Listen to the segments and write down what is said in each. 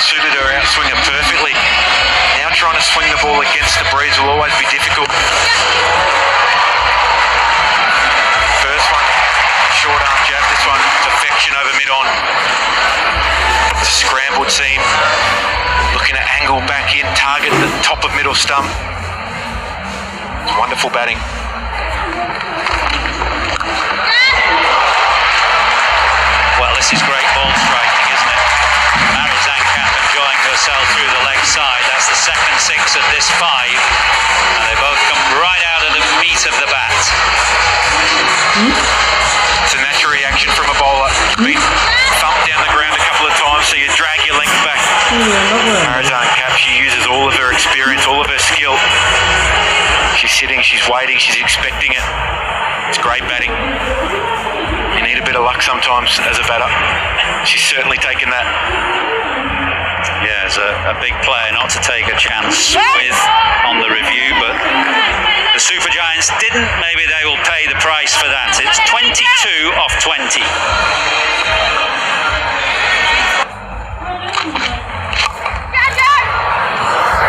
suited her outswinger perfectly. Now trying to swing the ball against the breeze will always be difficult. First one, short arm jab. This one, defection over mid-on. It's a scrambled seam. Looking at angle back in, target the top of middle stump. It's wonderful batting. Well, this is great ball striking, isn't it? Marizanne enjoying herself through the leg side. That's the second six of this 5. And they both come right out of the meat of the bat. It's a natural reaction from a bowler. You've been thumped down the ground a couple of times, so you drag your length back. Marizanne Kapp, she uses all of her experience, all of her skill. She's sitting, she's waiting, she's expecting it. It's great batting. You need a bit of luck sometimes as a batter. She's certainly taken that. Yeah, as a big player not to take a chance with on the review, but the Super Giants didn't. Maybe they will pay the price for that. It's 22 off 20.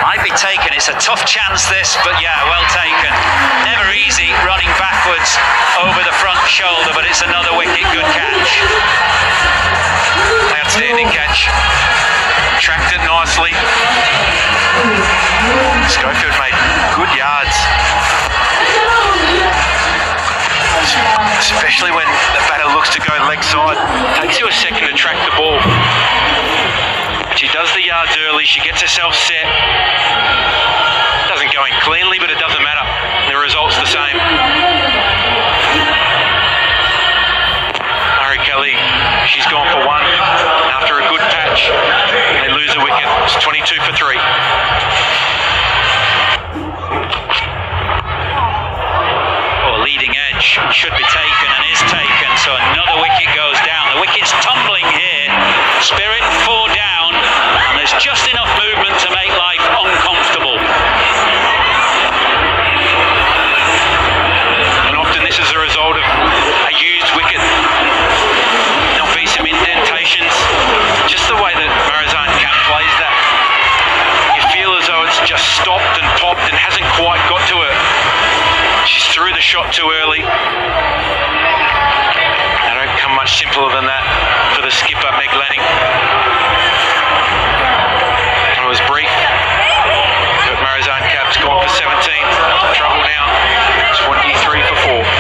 Might be taken. It's a tough chance this, but yeah, well taken. Never easy running backwards over the front shoulder, but it's another wicket. Good catch. Outstanding catch. Tracked it nicely. Schofield made good yards. Especially when the batter looks to go leg side. Takes you a second to track the ball. She does the yards early, she gets herself set. Doesn't go in cleanly, but it doesn't matter. The result's the same. Murray Kelly, she's gone for 1 after a good patch. They lose a wicket. It's 22 for 3. Oh, leading edge should be taken and is taken, so another wicket goes down. The wicket's tumbling here. Spirit 4 down, and there's just enough movement to make life uncomfortable. And often this is a result of a used wicket. There'll be some indentations. Just the way that Marizanne Kapp plays that. You feel as though it's just stopped and popped and hasn't quite got to her. She's threw the shot too early. They don't come much simpler than that for the skipper, Meg Lanning. It was brief, but Marizanne Kapp's gone for 17. Trouble now, 23 for 4.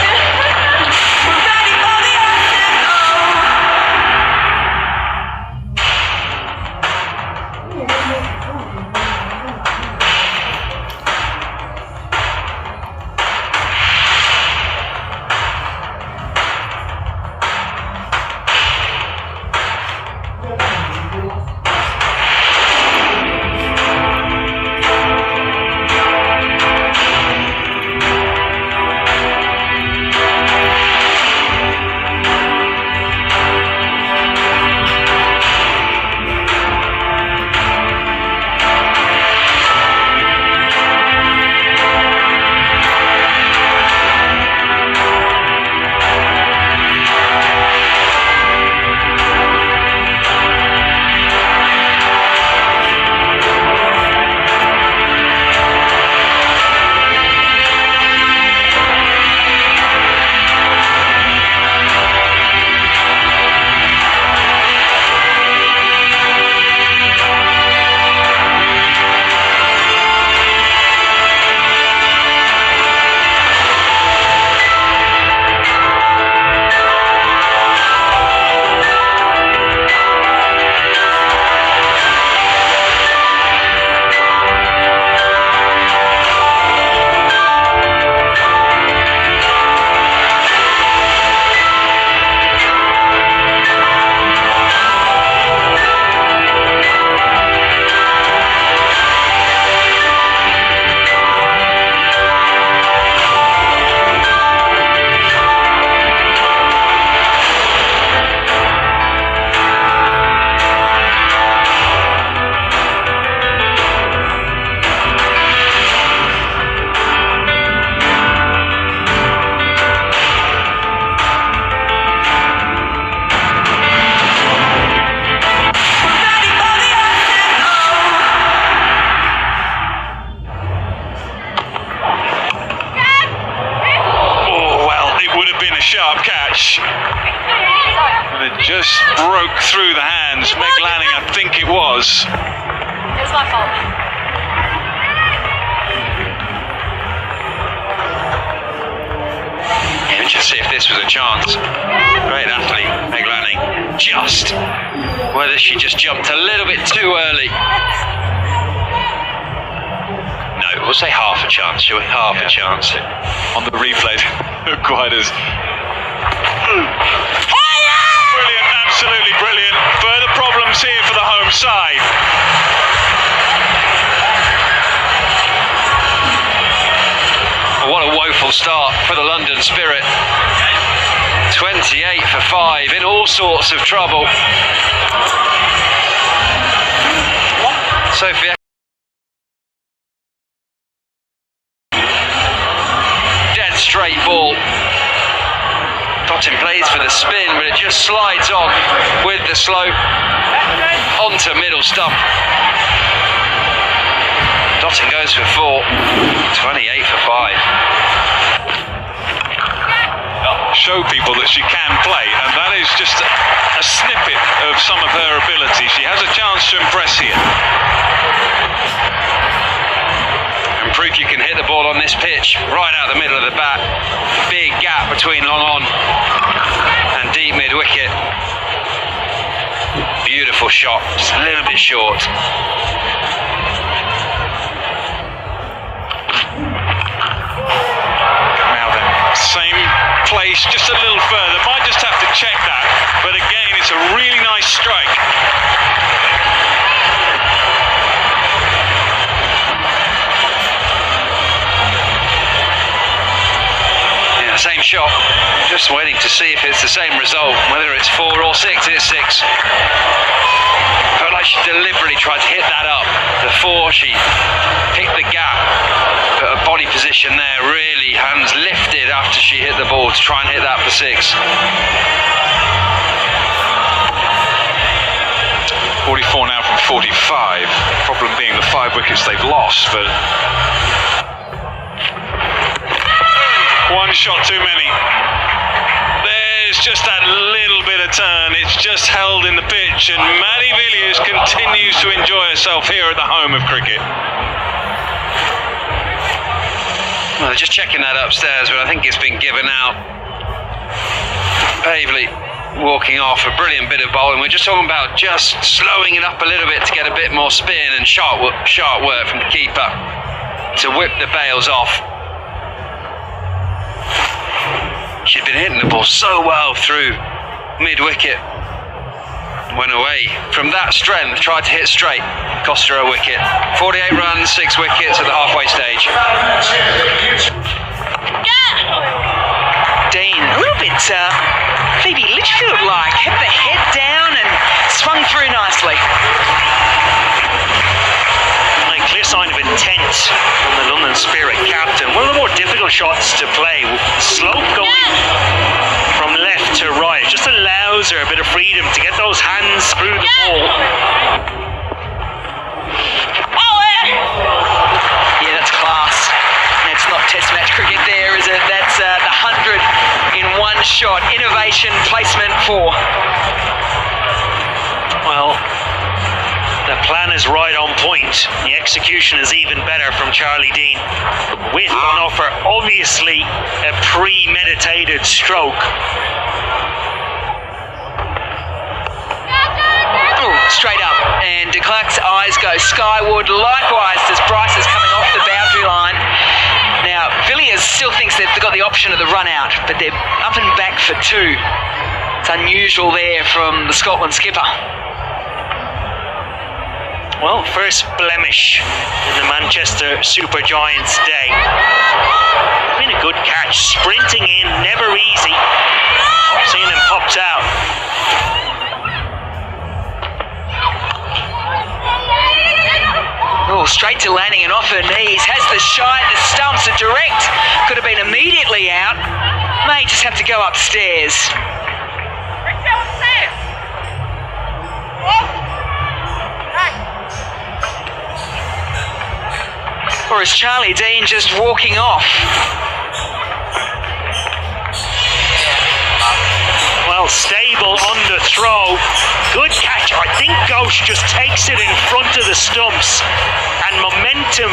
sharp catch. And it just broke through the hands. Meg Lanning, I think it was. It was my fault. Yeah, just see if this was a chance. Great athlete, Meg Lanning. Just whether she just jumped a little bit too early. No, we'll say half a chance. She'll half a chance. On the replay, quite as brilliant, absolutely brilliant. Further problems here for the home side. What a woeful start for the London Spirit. 28 for 5 in all sorts of trouble. Sophia. Dead straight ball. Dottin plays for the spin, but it just slides on with the slope onto middle stump. Dottin goes for 4, 28 for 5. Show people that she can play, and that is just a snippet of some of her ability. She has a chance to impress here. And proof you can hit the ball on this pitch, right out the middle of the bat. Big gap between long on and deep mid wicket. Beautiful shot, just a little bit short. Same place, just a little further. Might just have to check that. But again, it's a really nice strike. Yeah, same shot. Just waiting to see if it's the same result. Whether it's 4 or 6, it's 6. Felt like she deliberately tried to hit that up before she picked the gap. But her body position there, really hands lifted after she hit the ball to try and hit that for 6. 44 now from 45. Problem being the 5 wickets they've lost, but one shot too many. There's just that little bit of turn. It's just held in the pitch, and Maddie Villiers continues to enjoy herself here at the home of cricket. Well, they're just checking that upstairs, but I think it's been given out. Pavely walking off, a brilliant bit of bowling. We're just talking about just slowing it up a little bit to get a bit more spin, and sharp work from the keeper to whip the bails off. She'd been hitting the ball so well through mid-wicket. Went away from that strength, tried to hit straight, cost her a wicket. 48 runs, 6 wickets at the halfway stage. Dean, a little bit Phoebe Litchfield-like, kept the head down and swung through nicely. A clear sign of intent from the London Spirit captain. One of the more difficult shots to play. Slope going from left to right just allows her a bit of freedom to get those hands through the ball. Yeah, that's class. It's not test match cricket there, is it? That's the 100 in one shot. Innovation, placement 4. Well, the plan is right on point. The execution is even better from Charlie Dean. With on offer, obviously a premeditated stroke. Straight up, and de Klerk's eyes go skyward. Likewise does Bryce's coming off the boundary line. Now, Villiers still thinks they've got the option of the run out, but they're up and back for 2. It's unusual there from the Scotland skipper. Well, first blemish in the Manchester Super Giants day. Been a good catch, sprinting in, never easy. Pops in and pops out. Oh, straight to landing and off her knees. Has the stumps are direct. Could have been immediately out. May just have to go upstairs. Or is Charlie Dean just walking off? I think Ghost just takes it in front of the stumps, and momentum,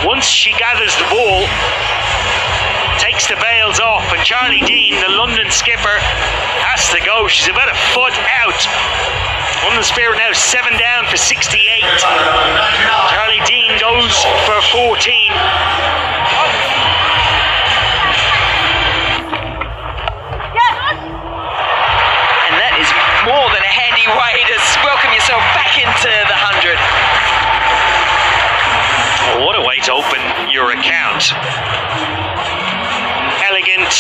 once she gathers the ball, takes the bails off, and Charlie Dean, the London skipper, has to go. She's about a foot out. London Spirit now 7 down for 68. Charlie Dean goes for 14. And that is more than a handy way to welcome yourself back into the 100. Well, what a way to open your account. Elegant,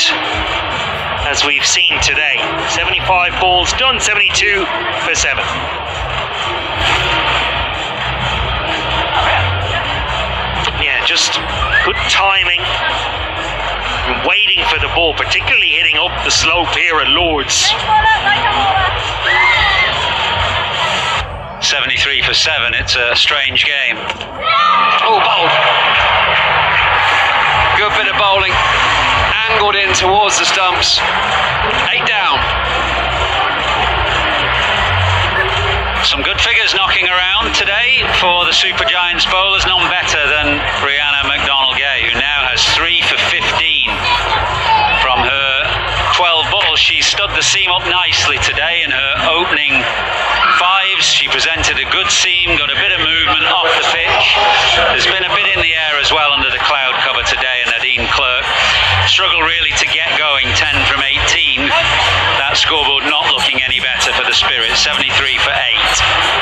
as we've seen today. 75 balls done, 72 for 7. Yeah, just good timing. Waiting for the ball, particularly hitting up the slope here at Lord's. 73 for 7. It's a strange game. Oh, bowled. Good bit of bowling. Angled in towards the stumps. 8 down. Some good figures knocking around today for the Super Giants bowlers. None better than Brianna McDonald-Gay, who now has 3 for 15 from her 12 balls. She stood the seam up nicely today in her opening 5s. She presented a good seam, got a bit of movement off the pitch. There's been a bit in the air as well under the cloud cover today, and Nadine Clerk struggled really to get going. 10 from 18. That scoreboard not looking any better for the Spirit. 73 for 8.